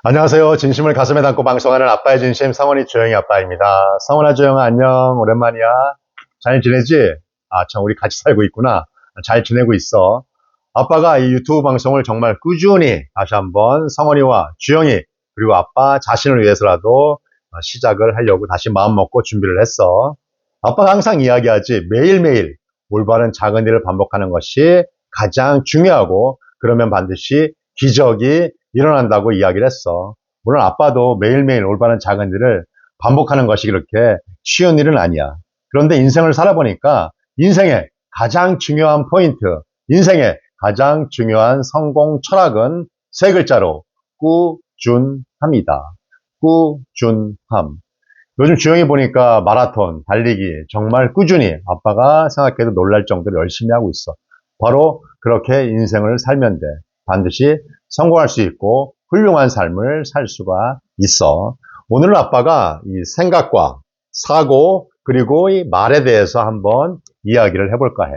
안녕하세요. 진심을 가슴에 담고 방송하는 아빠의 진심 성원이 조영이 아빠입니다. 성원아 조영아 안녕. 오랜만이야. 잘 지내지? 참 우리 같이 살고 있구나. 잘 지내고 있어. 아빠가 이 유튜브 방송을 정말 꾸준히 다시 한번 성원이와 주영이 그리고 아빠 자신을 위해서라도 시작을 하려고 다시 마음 먹고 준비를 했어. 아빠가 항상 이야기하지 매일매일 올바른 작은 일을 반복하는 것이 가장 중요하고 그러면 반드시 기적이 일어난다고 이야기를 했어. 물론 아빠도 매일매일 올바른 작은 일을 반복하는 것이 그렇게 쉬운 일은 아니야. 그런데 인생을 살아보니까 인생의 가장 중요한 포인트, 인생의 가장 중요한 성공 철학은 세 글자로 꾸준합니다. 꾸준함. 요즘 주영이 보니까 마라톤, 달리기 정말 꾸준히 아빠가 생각해도 놀랄 정도로 열심히 하고 있어. 바로 그렇게 인생을 살면 돼. 반드시 성공할 수 있고 훌륭한 삶을 살 수가 있어. 오늘은 아빠가 이 생각과 사고 그리고 이 말에 대해서 한번 이야기를 해볼까 해.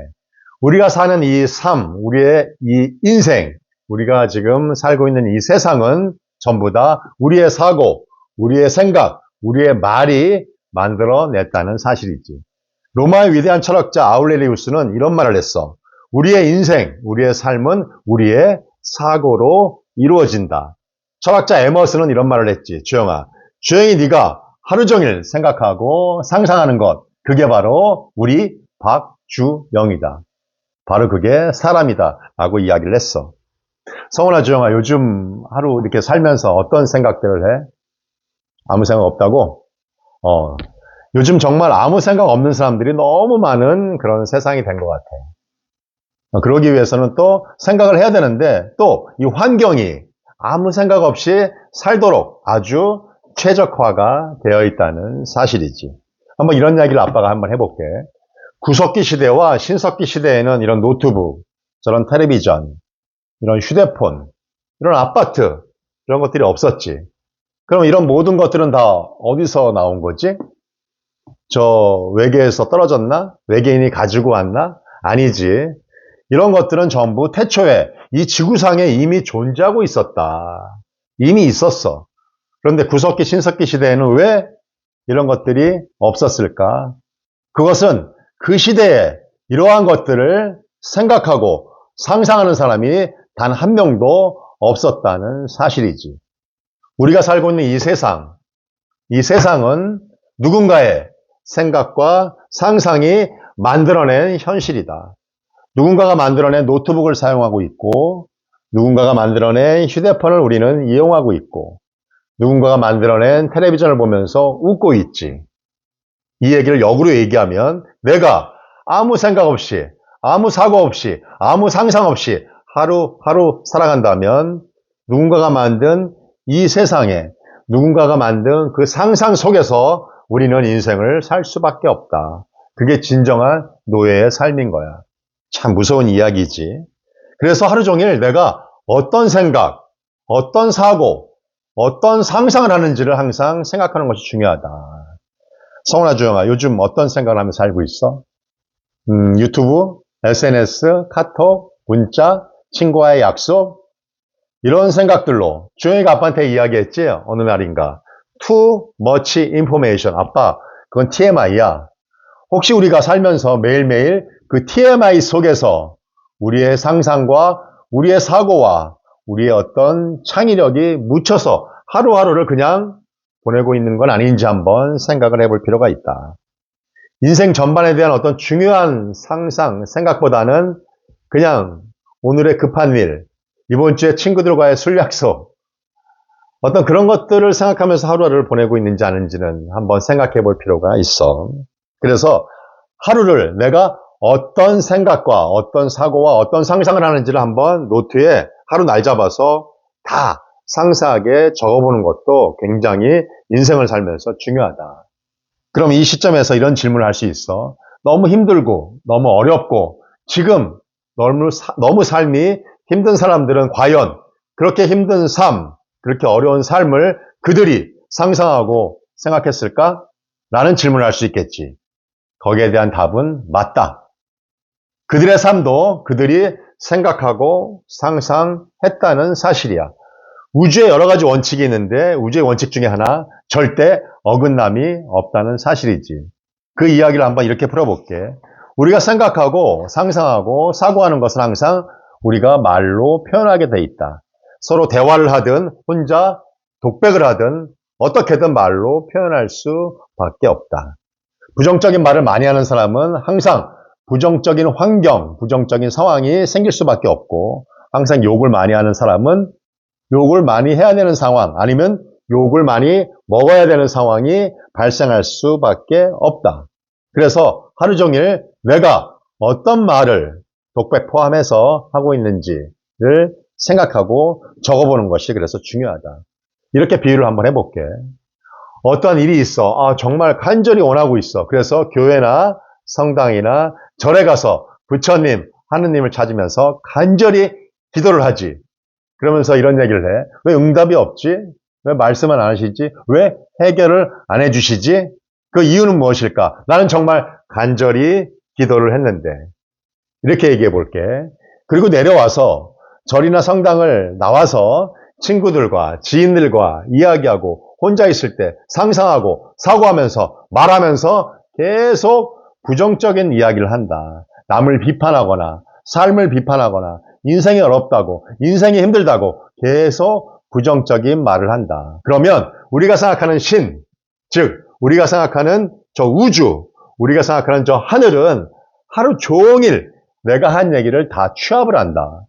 우리가 사는 이 삶, 우리의 이 인생, 우리가 지금 살고 있는 이 세상은 전부 다 우리의 사고, 우리의 생각, 우리의 말이 만들어냈다는 사실이지. 로마의 위대한 철학자 아울레리우스는 이런 말을 했어. 우리의 인생, 우리의 삶은 우리의 사고로 이루어진다. 철학자 에머슨은 이런 말을 했지. 주영아, 주영이 네가 하루 종일 생각하고 상상하는 것, 그게 바로 우리 박주영이다. 바로 그게 사람이다 라고 이야기를 했어. 성훈아, 주영아, 요즘 하루 이렇게 살면서 어떤 생각들을 해? 아무 생각 없다고? 요즘 정말 아무 생각 없는 사람들이 너무 많은 그런 세상이 된 것 같아. 그러기 위해서는 또 생각을 해야 되는데 또 이 환경이 아무 생각 없이 살도록 아주 최적화가 되어 있다는 사실이지. 한번 이런 이야기를 아빠가 한번 해볼게. 구석기 시대와 신석기 시대에는 이런 노트북, 저런 텔레비전, 이런 휴대폰, 이런 아파트 이런 것들이 없었지. 그럼 이런 모든 것들은 다 어디서 나온 거지? 저 외계에서 떨어졌나? 외계인이 가지고 왔나? 아니지. 이런 것들은 전부 태초에 이 지구상에 이미 존재하고 있었다. 이미 있었어. 그런데 구석기, 신석기 시대에는 왜 이런 것들이 없었을까? 그것은 그 시대에 이러한 것들을 생각하고 상상하는 사람이 단 한 명도 없었다는 사실이지. 우리가 살고 있는 이 세상은 누군가의 생각과 상상이 만들어낸 현실이다. 누군가가 만들어낸 노트북을 사용하고 있고, 누군가가 만들어낸 휴대폰을 우리는 이용하고 있고, 누군가가 만들어낸 텔레비전을 보면서 웃고 있지. 이 얘기를 역으로 얘기하면 내가 아무 생각 없이, 아무 사고 없이, 아무 상상 없이 하루하루 살아간다면 누군가가 만든 이 세상에 누군가가 만든 그 상상 속에서 우리는 인생을 살 수밖에 없다. 그게 진정한 노예의 삶인 거야. 참 무서운 이야기지. 그래서 하루 종일 내가 어떤 생각, 어떤 사고, 어떤 상상을 하는지를 항상 생각하는 것이 중요하다. 성훈아, 주영아, 요즘 어떤 생각을 하면서 살고 있어? 유튜브, SNS, 카톡, 문자, 친구와의 약속, 이런 생각들로 주영이가 아빠한테 이야기했지? 어느 날인가. Too much information. 아빠, 그건 TMI야. 혹시 우리가 살면서 매일매일 그 TMI 속에서 우리의 상상과 우리의 사고와 우리의 어떤 창의력이 묻혀서 하루하루를 그냥 보내고 있는 건 아닌지 한번 생각을 해볼 필요가 있다. 인생 전반에 대한 어떤 중요한 상상, 생각보다는 그냥 오늘의 급한 일, 이번 주에 친구들과의 술 약속, 어떤 그런 것들을 생각하면서 하루하루를 보내고 있는지 아닌지는 한번 생각해 볼 필요가 있어. 그래서 하루를 내가 어떤 생각과 어떤 사고와 어떤 상상을 하는지를 한번 노트에 하루 날 잡아서 다 상세하게 적어보는 것도 굉장히 인생을 살면서 중요하다. 그럼 이 시점에서 이런 질문을 할 수 있어. 너무 힘들고 너무 어렵고 지금 너무 삶이 힘든 사람들은 과연 그렇게 힘든 삶, 그렇게 어려운 삶을 그들이 상상하고 생각했을까? 라는 질문을 할 수 있겠지. 거기에 대한 답은 맞다. 그들의 삶도 그들이 생각하고 상상했다는 사실이야. 우주에 여러 가지 원칙이 있는데 우주의 원칙 중에 하나 절대 어긋남이 없다는 사실이지. 그 이야기를 한번 이렇게 풀어볼게. 우리가 생각하고 상상하고 사고하는 것은 항상 우리가 말로 표현하게 돼 있다. 서로 대화를 하든 혼자 독백을 하든 어떻게든 말로 표현할 수밖에 없다. 부정적인 말을 많이 하는 사람은 항상 부정적인 환경, 부정적인 상황이 생길 수밖에 없고, 항상 욕을 많이 하는 사람은 욕을 많이 해야 되는 상황, 아니면 욕을 많이 먹어야 되는 상황이 발생할 수밖에 없다. 그래서 하루 종일 내가 어떤 말을 독백 포함해서 하고 있는지를 생각하고 적어보는 것이 그래서 중요하다. 이렇게 비유를 한번 해볼게. 어떠한 일이 있어. 정말 간절히 원하고 있어. 그래서 교회나 성당이나 절에 가서 부처님, 하느님을 찾으면서 간절히 기도를 하지. 그러면서 이런 얘기를 해. 왜 응답이 없지? 왜 말씀을 안 하시지? 왜 해결을 안 해주시지? 그 이유는 무엇일까? 나는 정말 간절히 기도를 했는데. 이렇게 얘기해 볼게. 그리고 내려와서 절이나 성당을 나와서 친구들과 지인들과 이야기하고 혼자 있을 때 상상하고 사고하면서 말하면서 계속 부정적인 이야기를 한다. 남을 비판하거나 삶을 비판하거나 인생이 어렵다고 인생이 힘들다고 계속 부정적인 말을 한다. 그러면 우리가 생각하는 신, 즉 우리가 생각하는 저 우주, 우리가 생각하는 저 하늘은 하루 종일 내가 한 얘기를 다 취합을 한다.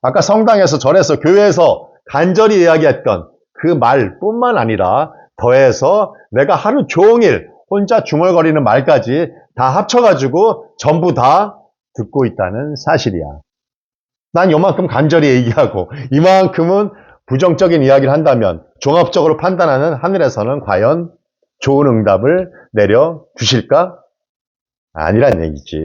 아까 성당에서 절에서 교회에서 간절히 이야기했던 그 말뿐만 아니라 더해서 내가 하루 종일 혼자 중얼거리는 말까지 다 합쳐가지고 전부 다 듣고 있다는 사실이야. 난 요만큼 간절히 얘기하고 이만큼은 부정적인 이야기를 한다면 종합적으로 판단하는 하늘에서는 과연 좋은 응답을 내려주실까? 아니란 얘기지.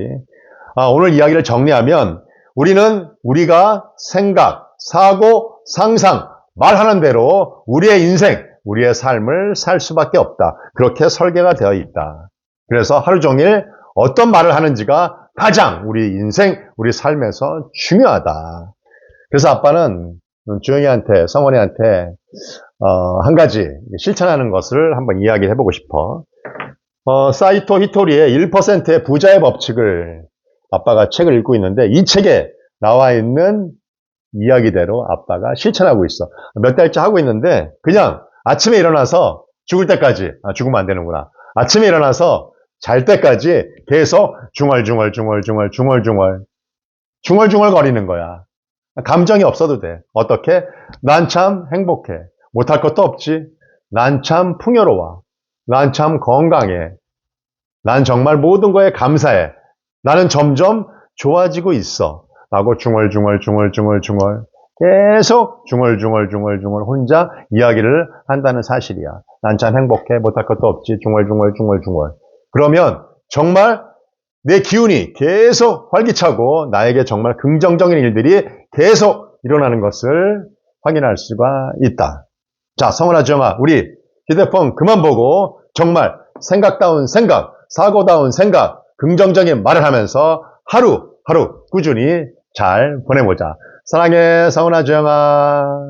오늘 이야기를 정리하면 우리는 우리가 생각, 사고, 상상, 말하는 대로 우리의 인생, 우리의 삶을 살 수밖에 없다. 그렇게 설계가 되어 있다. 그래서 하루 종일 어떤 말을 하는지가 가장 우리 인생, 우리 삶에서 중요하다. 그래서 아빠는 주영이한테, 성원이한테 한 가지 실천하는 것을 한번 이야기해 보고 싶어. 사이토 히토리의 1%의 부자의 법칙을 아빠가 책을 읽고 있는데 이 책에 나와 있는 이야기대로 아빠가 실천하고 있어. 몇 달째 하고 있는데 그냥 아침에 일어나서 죽을 때까지, 죽으면 안 되는구나. 아침에 일어나서 잘 때까지 계속 중얼중얼 거리는 거야. 감정이 없어도 돼. 어떻게? 난 참 행복해. 못할 것도 없지. 난 참 풍요로워. 난 참 건강해. 난 정말 모든 거에 감사해. 나는 점점 좋아지고 있어. 라고 중얼중얼 계속 중얼 혼자 이야기를 한다는 사실이야. 난 참 행복해. 못할 것도 없지. 중얼. 그러면 정말 내 기운이 계속 활기차고 나에게 정말 긍정적인 일들이 계속 일어나는 것을 확인할 수가 있다. 자, 성원아, 주영아, 우리 휴대폰 그만 보고 정말 생각다운 생각, 사고다운 생각, 긍정적인 말을 하면서 하루 꾸준히 잘 보내보자. 사랑해, 성원아, 주영아.